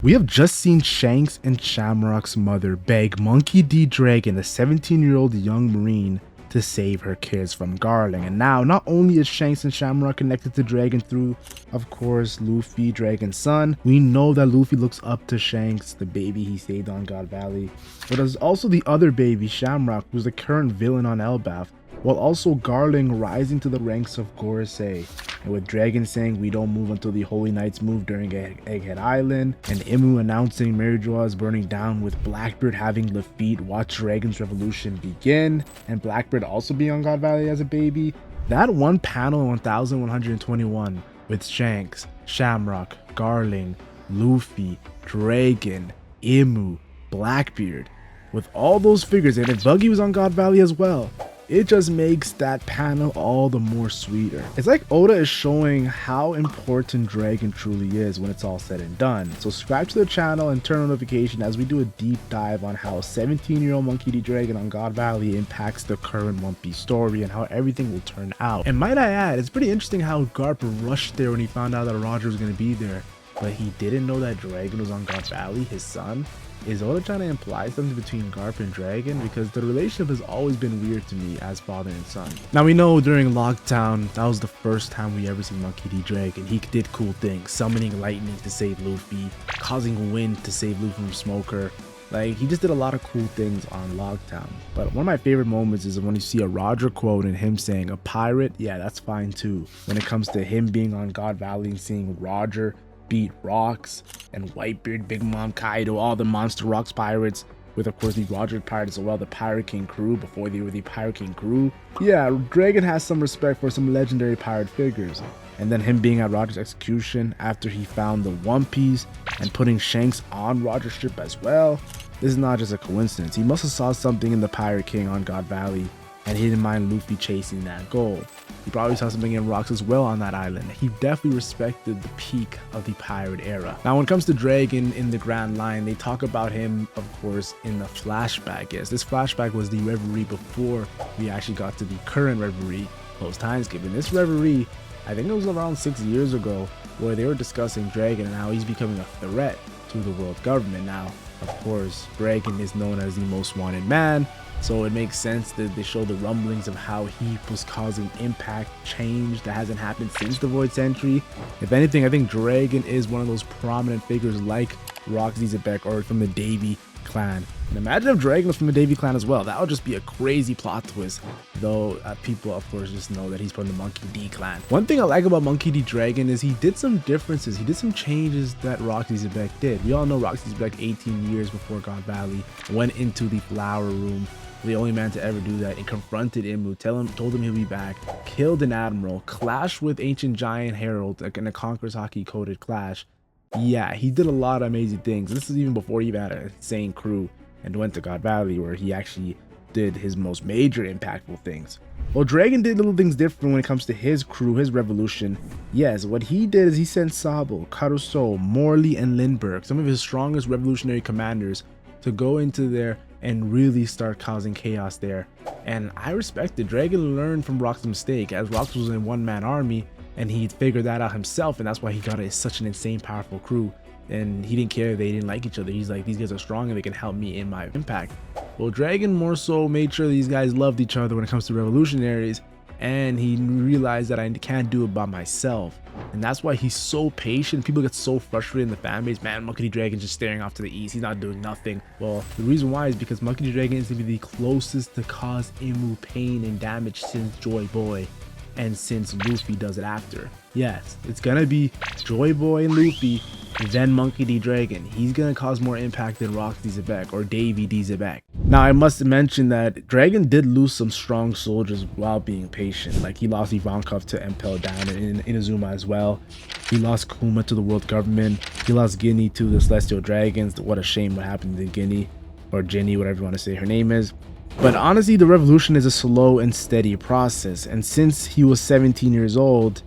We have just seen Shanks and Shamrock's mother beg Monkey D. Dragon, a 17-year-old young marine, to save her kids from Garling. And now, not only is Shanks and Shamrock connected to Dragon through, of course, Luffy, Dragon's son, we know that Luffy looks up to Shanks, the baby he saved on God Valley, but there's also the other baby, Shamrock, who's the current villain on Elbaf, while also Garling rising to the ranks of Gorosei, and with Dragon saying we don't move until the Holy Knights move during Egghead Island, and Imu announcing Merijoa is burning down, with Blackbeard having Lafitte watch Dragon's revolution begin, and Blackbeard also being on God Valley as a baby. That one panel in 1121 with Shanks, Shamrock, Garling, Luffy, Dragon, Imu, Blackbeard, with all those figures, and if Buggy was on God Valley as well, it just makes that panel all the more sweeter. It's like Oda is showing how important Dragon truly is when it's all said and done. So subscribe to the channel and turn on notification as we do a deep dive on how 17-year-old Monkey D. Dragon on God Valley impacts the current One Piece story and how everything will turn out. And might I add, it's pretty interesting how Garp rushed there when he found out that Roger was going to be there, but he didn't know that Dragon was on God Valley, his son. Is Oda trying to imply something between Garp and Dragon? Because the relationship has always been weird to me as father and son. Now we know during Lockdown, that was the first time we ever seen Monkey D. Dragon. He did cool things, summoning lightning to save Luffy, causing wind to save Luffy from Smoker. Like, he just did a lot of cool things on Lockdown. But one of my favorite moments is when you see a Roger quote and him saying, a pirate, yeah, that's fine too. When it comes to him being on God Valley and seeing Roger beat Rocks and Whitebeard, Big Mom, Kaido, all the Monster Rocks pirates, with of course the Roger pirates as well, the Pirate King crew before they were the Pirate King crew. Yeah, Dragon has some respect for some legendary pirate figures. And then him being at Roger's execution after he found the One Piece and putting Shanks on Roger's ship as well. This is not just a coincidence. He must have saw something in the Pirate King on God Valley and he didn't mind Luffy chasing that goal. He probably saw something in Rocks as well on that island. He definitely respected the peak of the pirate era. Now when it comes to Dragon in the Grand Line, they talk about him, of course, in the flashback. Yes, this flashback was the Rivalry before we actually got to the current Rivalry post time skip. And this Rivalry, I think it was around 6 years ago, where they were discussing Dragon and how he's becoming a threat to the world government. Now, of course, Dragon is known as the most wanted man, so it makes sense that they show the rumblings of how he was causing impact change that hasn't happened since the Void Century. If anything, I think Dragon is one of those prominent figures like Roxy Zebek or from the Davy clan. And imagine if Dragon was from the Davy clan as well. That would just be a crazy plot twist, though people of course just know that he's from the Monkey D clan. One thing I like about Monkey D Dragon is he did some differences. He did some changes that Roxy Zebek did. We all know Roxy Zebek 18 years before God Valley went into the Flower Room, the only man to ever do that, and confronted Imu, told him he'll be back, killed an admiral, clashed with Ancient Giant Herald in a Conqueror's Haki coded clash. Yeah, he did a lot of amazing things. This is even before he even had an insane crew and went to God Valley, where he actually did his most major impactful things. Well, Dragon did little things different when it comes to his crew, his revolution. Yes, what he did is he sent Sabo, Caruso, Morley, and Lindbergh, some of his strongest revolutionary commanders, to go into there and really start causing chaos there. And I respect it. Dragon learned from Rock's mistake, as Rock was in a one-man army and he figured that out himself, and that's why he got such an insane powerful crew. And he didn't care if they didn't like each other. He's like, these guys are strong and they can help me in my impact. Well, Dragon more so made sure these guys loved each other when it comes to revolutionaries, and he realized that I can't do it by myself. And that's why he's so patient. People get so frustrated in the fan base. Man, Monkey D. Dragon's just staring off to the east. He's not doing nothing. Well, the reason why is because Monkey D. Dragon is going to be the closest to cause Imu pain and damage since Joy Boy, and since Luffy does it after. Yes, it's gonna be Joy Boy and Luffy, then Monkey D. Dragon. He's gonna cause more impact than Roxy Zebek or Davy D. Zebek. Now, I must mention that Dragon did lose some strong soldiers while being patient. Like, he lost Ivankov to Impel Down and Inazuma as well. He lost Kuma to the world government. He lost Guinea to the Celestial Dragons. What a shame what happened to Guinea, or Ginny, whatever you want to say her name is. But honestly, the revolution is a slow and steady process, and since he was 17 years old,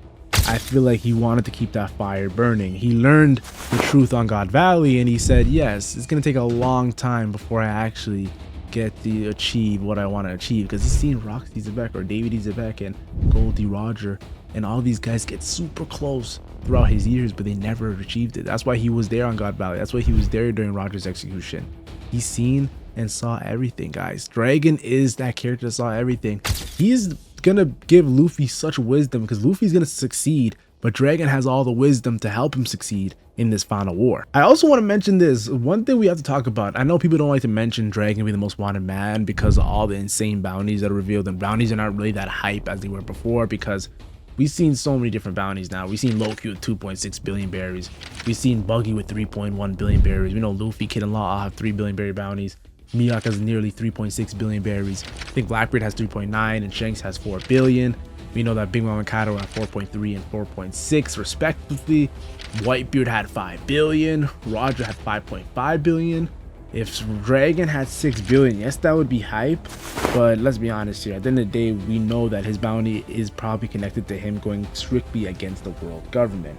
I feel like he wanted to keep that fire burning. He learned the truth on God Valley, and he said, yes, it's going to take a long time before I actually get to achieve what I want to achieve, because he's seen Roxy Zebek or David D. Zebek and Goldie Roger and all these guys get super close throughout his years, but they never achieved it. That's why he was there on God Valley. That's why he was there during Roger's execution. He's seen and saw everything, guys. Dragon is that character that saw everything. He's gonna give Luffy such wisdom because Luffy's gonna succeed, but Dragon has all the wisdom to help him succeed in this final war. I also want to mention this one thing we have to talk about. I know people don't like to mention Dragon being the most wanted man because of all the insane bounties that are revealed, and bounties are not really that hype as they were before because we've seen so many different bounties now. We've seen Loki with 2.6 billion berries. We've seen Buggy with 3.1 billion berries. We know Luffy, Kid, and Law all have 3 billion berry bounties. Mihawk has nearly 3.6 billion berries. I think Blackbeard has 3.9 and Shanks has 4 billion. We know that Big Mom and Kaido have 4.3 and 4.6 respectively. Whitebeard had 5 billion. Roger had 5.5 billion. If Dragon had 6 billion, yes, that would be hype, but let's be honest here. At the end of the day, we know that his bounty is probably connected to him going strictly against the world government.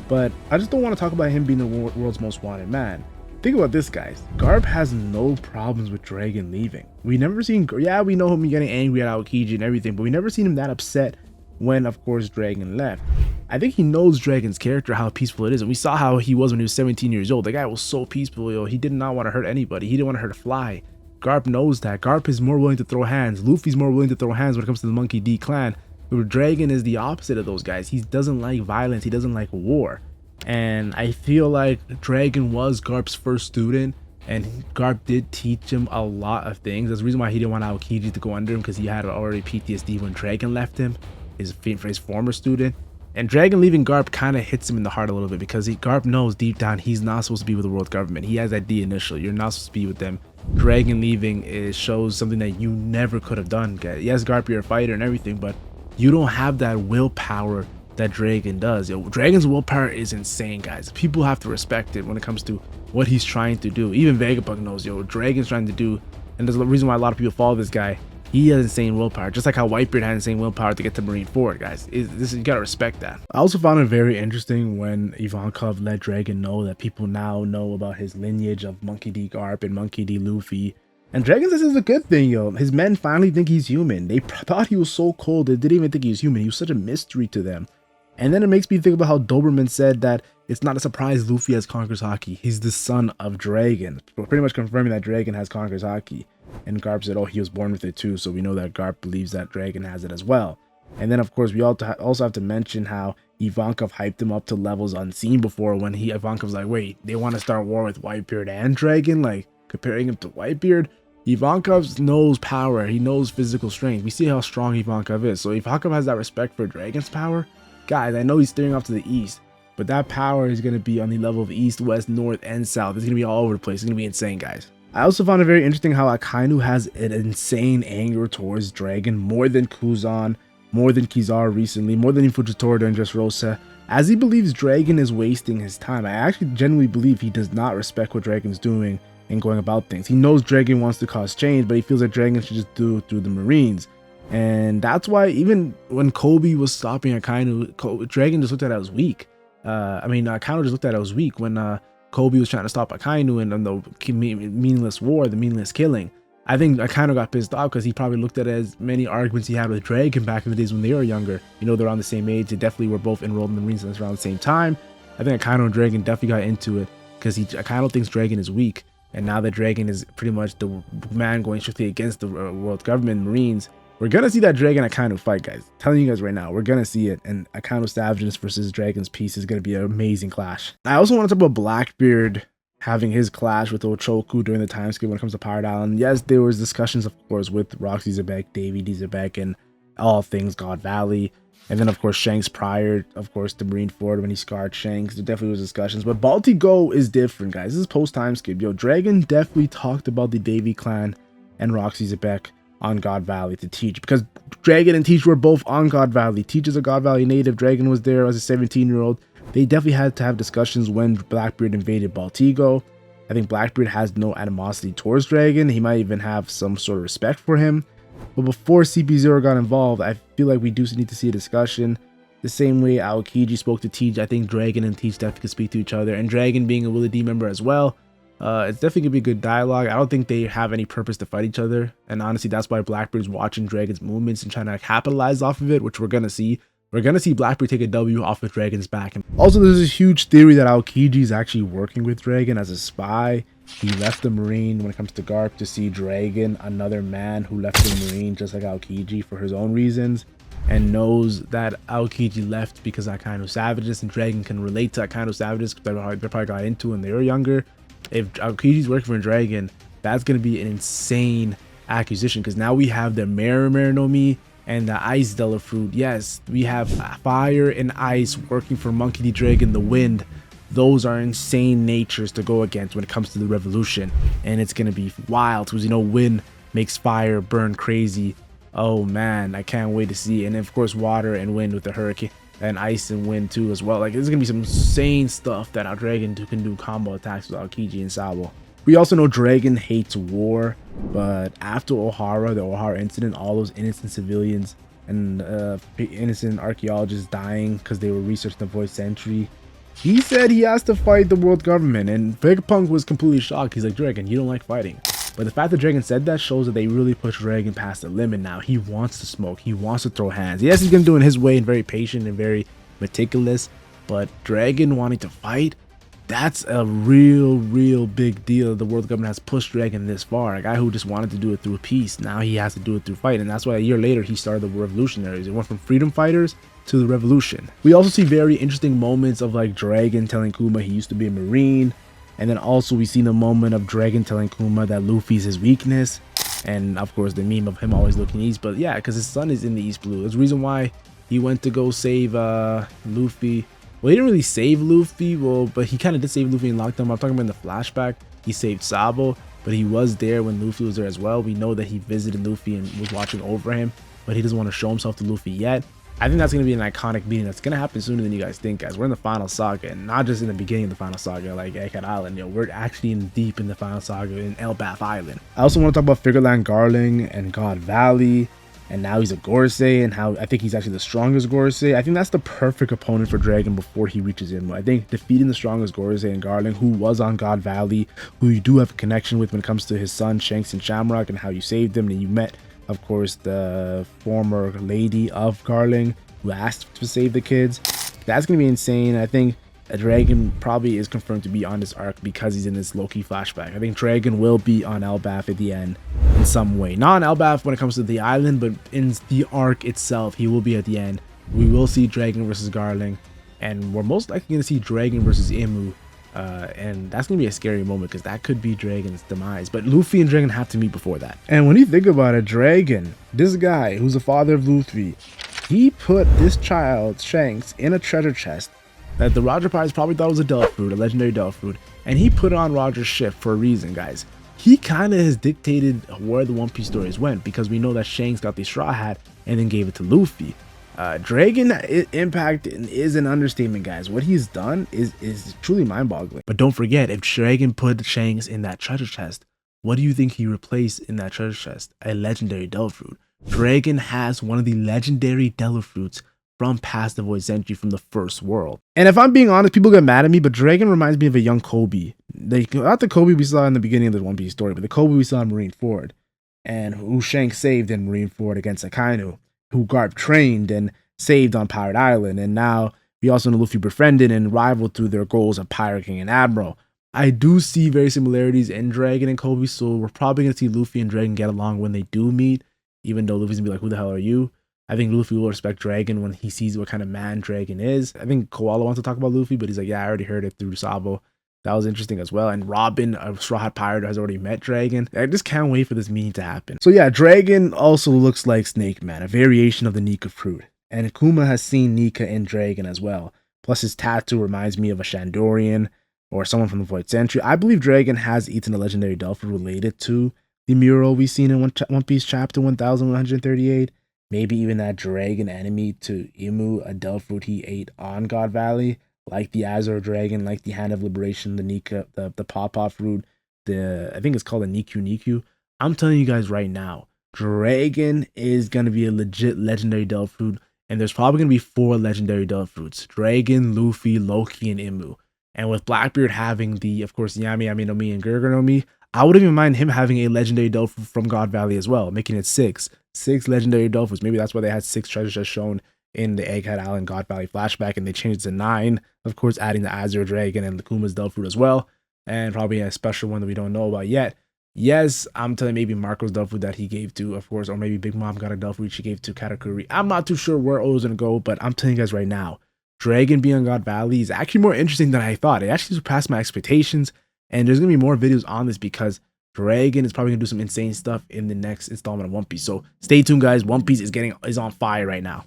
But I just don't want to talk about him being the world's most wanted man. Think about this, guys. Garp has no problems with Dragon leaving. We never seen, yeah, we know him getting angry at Aokiji and everything, but we never seen him that upset when, of course, Dragon left. I think he knows Dragon's character, how peaceful it is, and we saw how he was when he was 17 years old. The guy was so peaceful, yo. He did not want to hurt anybody. He didn't want to hurt a fly. Garp knows that. Garp is more willing to throw hands. Luffy's more willing to throw hands when it comes to the Monkey D clan. But Dragon is the opposite of those guys. He doesn't like violence. He doesn't like war. And I feel like Dragon was Garp's first student, and Garp did teach him a lot of things. That's the reason why he didn't want Aokiji to go under him, because he had already PTSD when Dragon left him, his former student. And Dragon leaving Garp kind of hits him in the heart a little bit, because Garp knows deep down he's not supposed to be with the world government. He has that D initial. You're not supposed to be with them. Dragon leaving shows something that you never could have done. Yes, Garp, you're a fighter and everything, but you don't have that willpower that Dragon does. Yo, Dragon's willpower is insane, guys. People have to respect it when it comes to what he's trying to do. Even Vegapunk knows, yo, Dragon's trying to do, and there's a reason why a lot of people follow this guy. He has insane willpower, just like how Whitebeard had insane willpower to get to Marine Ford, guys. You gotta respect that. I also found it very interesting when Ivankov let Dragon know that people now know about his lineage of Monkey D. Garp and Monkey D. Luffy. And Dragon says it's a good thing, yo. His men finally think he's human. They thought he was so cold, they didn't even think he was human. He was such a mystery to them. And then it makes me think about how Doberman said that it's not a surprise Luffy has Conqueror's Haki. He's the son of Dragon. Pretty much confirming that Dragon has Conqueror's Haki. And Garp said, oh, he was born with it too. So we know that Garp believes that Dragon has it as well. And then, of course, we also have to mention how Ivankov hyped him up to levels unseen before, when Ivankov's like, wait, they want to start war with Whitebeard and Dragon? Like, comparing him to Whitebeard? Ivankov knows power. He knows physical strength. We see how strong Ivankov is. So Ivankov has that respect for Dragon's power. Guys, I know he's steering off to the east, but that power is going to be on the level of east, west, north, and south. It's going to be all over the place. It's going to be insane, guys. I also found it very interesting how Akainu has an insane anger towards Dragon, more than Kuzan, more than Kizaru recently, more than Fujitora during Dressrosa, as he believes Dragon is wasting his time. I actually genuinely believe he does not respect what Dragon's doing and going about things. He knows Dragon wants to cause change, but he feels that Dragon should just do it through the Marines. And that's why even when Kobe was stopping Akainu, Dragon just looked at it as weak. Akainu just looked at it as weak when Kobe was trying to stop Akainu and the meaningless war, the meaningless killing. I think Akainu got pissed off because he probably looked at it as many arguments he had with Dragon back in the days when they were younger. You know, they're around the same age. They definitely were both enrolled in the Marines around the same time. I think Akainu and Dragon definitely got into it because Akainu thinks Dragon is weak. And now that Dragon is pretty much the man going strictly against the world government Marines, we're going to see that Dragon Akainu fight, guys. I'm telling you guys right now, we're going to see it. And Akainu Savageness versus Dragon's Peace is going to be an amazing clash. I also want to talk about Blackbeard having his clash with Ochoku during the time skip when it comes to Pirate Island. Yes, there was discussions, of course, with Roxy Zebek, Davy D. Zebek, and all things God Valley. And then, of course, Shanks prior, of course, to Marine Ford when he scarred Shanks. There definitely was discussions. But Balti Go is different, guys. This is post-time skip. Yo, Dragon definitely talked about the Davy clan and Roxy Zebek on God Valley to Teach, because Dragon and Teach were both on God Valley. Teach is a God Valley native. Dragon was there as a 17-year-old. They definitely had to have discussions when Blackbeard invaded Baltigo. I think Blackbeard has no animosity towards Dragon. He might even have some sort of respect for him. But before CP0 got involved, I feel like we do need to see a discussion. The same way Aokiji spoke to Teach, I think Dragon and Teach definitely could speak to each other. And Dragon being a Willie D member as well, it's definitely gonna be a good dialogue. I don't think they have any purpose to fight each other, and honestly that's why Blackbeard's watching Dragon's movements and trying to capitalize off of it, which we're gonna see. we're gonna see Blackbeard take a W off of Dragon's back. And also, there's this huge theory that Aokiji is actually working with Dragon as a spy. He left the Marine when it comes to Garp to see Dragon, another man who left the Marine just like Aokiji for his own reasons, and knows that Aokiji left because of that kind of savageness, and Dragon can relate to that kind of savageness because they probably got into when they were younger. If Aokiji's working for Dragon, that's gonna be an insane acquisition, because now we have the Marimar no Mi and the Ice Delta Fruit. Yes, we have fire and ice working for Monkey D. Dragon, the wind. Those are insane natures to go against when it comes to the revolution, and it's gonna be wild because, you know, wind makes fire burn crazy. Oh man, I can't wait to see. And of course, water and wind with the hurricane, and ice and wind too as well. Like, there's gonna be some insane stuff that our Dragon can do combo attacks with Aokiji and Sabo. We also know Dragon hates war, but after Ohara, the Ohara incident, all those innocent civilians and innocent archaeologists dying because they were researching the Void Century, he said he has to fight the world government, and Vegapunk was completely shocked. He's like, Dragon, you don't like fighting. But the fact that Dragon said that shows that they really pushed Dragon past the limit now. He wants to smoke. He wants to throw hands. Yes, he's going to do it his way and very patient and very meticulous, but Dragon wanting to fight, that's a real big deal. The world government has pushed Dragon this far. A guy who just wanted to do it through peace, now he has to do it through fight. And that's why a year later he started the revolutionaries. It went from freedom fighters to the revolution. We also see very interesting moments of like Dragon telling Kuma he used to be a Marine, and then also we see the moment of Dragon telling Kuma that Luffy's his weakness, and of course the meme of him always looking east. But yeah, because his son is in the East Blue. There's a reason why he went to go save Luffy. Well, he didn't really save Luffy, but he kind of did save Luffy and locked him. I'm talking about in the flashback. He saved Sabo, but he was there when Luffy was there as well. We know that he visited Luffy and was watching over him, but he doesn't want to show himself to Luffy yet. I think that's going to be an iconic meeting that's going to happen sooner than you guys think, guys. We're in the final saga, and not just in the beginning of the final saga like Egghead Island. Yo, we're actually deep in the final saga in Elbaf Island. I also want to talk about Figureland Garling and God Valley, and now he's a Gorosei, and how I think he's actually the strongest Gorosei. I think that's the perfect opponent for Dragon before he reaches Imu. I think defeating the strongest Gorosei and Garling, who was on God Valley, who you do have a connection with when it comes to his son Shanks and Shamrock, and how you saved him, and you met, of course, the former lady of Garling who asked to save the kids. That's gonna be insane. I think Dragon probably is confirmed to be on this arc because he's in this Loki flashback. I think Dragon will be on Elbaf at the end in some way. Not on Elbaf when it comes to the island, but in the arc itself, he will be at the end. We will see Dragon versus Garling, and we're most likely going to see Dragon versus Imu. And that's going to be a scary moment because that could be Dragon's demise. But Luffy and Dragon have to meet before that. And when you think about it, Dragon, this guy who's the father of Luffy, he put this child, Shanks, in a treasure chest that the Roger Pirates probably thought was a Delta Fruit, a legendary Delta Fruit, and he put it on Roger's ship for a reason, guys. He kind of has dictated where the One Piece stories went, because we know that Shanks got the straw hat and then gave it to Luffy. Dragon impact is an understatement, guys. What he's done is truly mind-boggling. But don't forget, if Dragon put Shanks in that treasure chest, what do you think he replaced in that treasure chest? A legendary Delta Fruit. Dragon has one of the legendary Delta Fruits from past the Void Century from the first world. And if I'm being honest, people get mad at me, but Dragon reminds me of a young Kobe. Not the Kobe we saw in the beginning of the One Piece story, but the Kobe we saw in Marineford, and who Shanks saved in Marineford against Akainu, who Garp trained and saved on Pirate Island, and now we also know Luffy befriended and rivaled through their goals of Pirate King and Admiral. I do see very similarities in Dragon and Kobe, so we're probably going to see Luffy and Dragon get along when they do meet, even though Luffy's going to be like, who the hell are you? I think Luffy will respect Dragon when he sees what kind of man Dragon is. I think Koala wants to talk about Luffy, but he's like, yeah, I already heard it through Sabo. That was interesting as well. And Robin, a Straw Hat Pirate, has already met Dragon. I just can't wait for this meeting to happen. So yeah, Dragon also looks like Snake Man, a variation of the Nika fruit. And Kuma has seen Nika in Dragon as well. Plus his tattoo reminds me of a Shandorian or someone from the Void Century. I believe Dragon has eaten a legendary Delphin related to the mural we've seen in One Piece chapter 1138. Maybe even that Dragon enemy to Imu, a Delph fruit he ate on God Valley, like the Azure Dragon, like the Hand of Liberation, the Nika, the Pawpaw fruit, I think it's called a Niku. I'm telling you guys right now, Dragon is gonna be a legit legendary Delph fruit, and there's probably gonna be 4 legendary Delph fruits: Dragon, Luffy, Loki, and Imu. And with Blackbeard having the, of course, Yami no Mi and Gurgur no Mi, I wouldn't even mind him having a legendary Delph from God Valley as well, making it 6 legendary Delphus. Maybe that's why they had 6 treasure chests shown in the Egghead Island God Valley flashback, and they changed it to 9. Of course, adding the Azure Dragon and the Kuma's Delphoot as well, and probably a special one that we don't know about yet. Yes, I'm telling maybe Marco's Delphoot that he gave to, of course, or maybe Big Mom got a Delphoot she gave to Katakuri. I'm not too sure where Odo's gonna go, but I'm telling you guys right now, Dragon being on God Valley is actually more interesting than I thought. It actually surpassed my expectations, and there's gonna be more videos on this because Dragon is probably gonna do some insane stuff in the next installment of One Piece. So stay tuned, guys. One Piece is on fire right now.